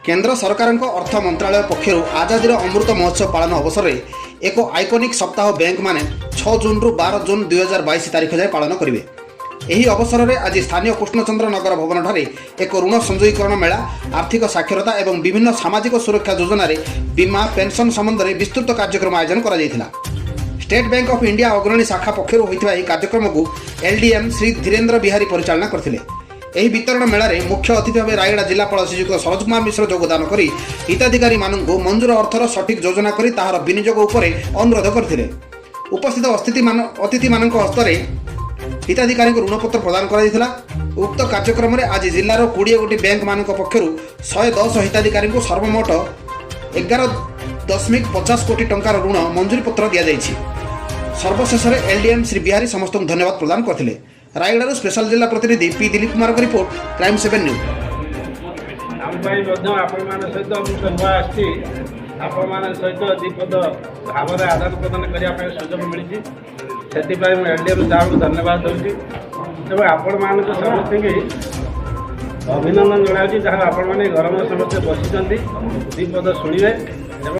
केंद्र सरकार अर्थ मंत्रालय पक्षर आजादी अमृत महोत्सव पालन अवसर में एक आइकोनिक सप्ताह बैंक माने 6 जून रु 12 जून 2022 तारीख जाए पालन करेंगे। यही अवसर में आज स्थानीय कृष्णचंद्र नगर भवन ठारे एक ऋण संजयीकरण मेला, आर्थिक साक्षरता और विभिन्न सामाजिक सुरक्षा योजना बीमा पेंशन संबंध में विस्तृत कार्यक्रम आयोजन करा। स्टेट बैंक ऑफ इंडिया अग्रणी शाखा पक्षर होता यह कार्यक्रम को एलडीएम श्री धीरेन्द्र बिहारी परिचालना करथिले। ଏହି ବିତରଣ ମେଳାରେ ମୁଖ୍ୟ ଅତିଥି ଭାବେ ରାୟଗଡ଼ା ଜିଲ୍ଲାପାଳ ଶ୍ରୀଯୁକ୍ତ ସରୋଜ କୁମାର ମିଶ୍ର ଯୋଗଦାନ କରି ହିତାଧିକାରୀମାନଙ୍କୁ ମଞ୍ଜୁର ଅର୍ଥର ସଠିକ୍ ଯୋଜନା କରି ତାହାର ବିନିଯୋଗ ଉପରେ ଅନୁରୋଧ କରିଥିଲେ। ଉପସ୍ଥିତ ଅତିଥିମାନଙ୍କ ହସ୍ତରେ ହିତାଧିକାରୀଙ୍କୁ ଋଣପତ୍ର ପ୍ରଦାନ କରାଯାଇଥିଲା। ଉକ୍ତ କାର୍ଯ୍ୟକ୍ରମରେ ଆଜି ଜିଲ୍ଲାର 20 ଗୋଟି ବ୍ୟାଙ୍କମାନଙ୍କ ପକ୍ଷରୁ 110 ହିତାଧିକାରୀଙ୍କୁ ସର୍ବମୋଟ 11.50 କୋଟି ଟଙ୍କାର ଋଣ ମଞ୍ଜୁରୀ ପତ୍ର ଦିଆଯାଇଛି। ସର୍ବଶେଷରେ ଏଲଡିଏମ୍ ଶ୍ରୀ ବିହାରୀ ସମସ୍ତଙ୍କୁ ଧନ୍ୟବାଦ ପ୍ରଦାନ କରିଥିଲେ। रायगड़ा स्पेशल जिला प्रतिनिधि पी दिलीप कुमार का रिपोर्ट क्राइम 7 न्यूज। सहित दीपद भाव आदान प्रदान करने सुजोग मिली से एलडीएम साहब को धन्यवाद दूसरी तेज आपण समस्त अभिनंदन जनावि जहाँ आपण मैंने गरम समस्ते बसी दीपद शुणे।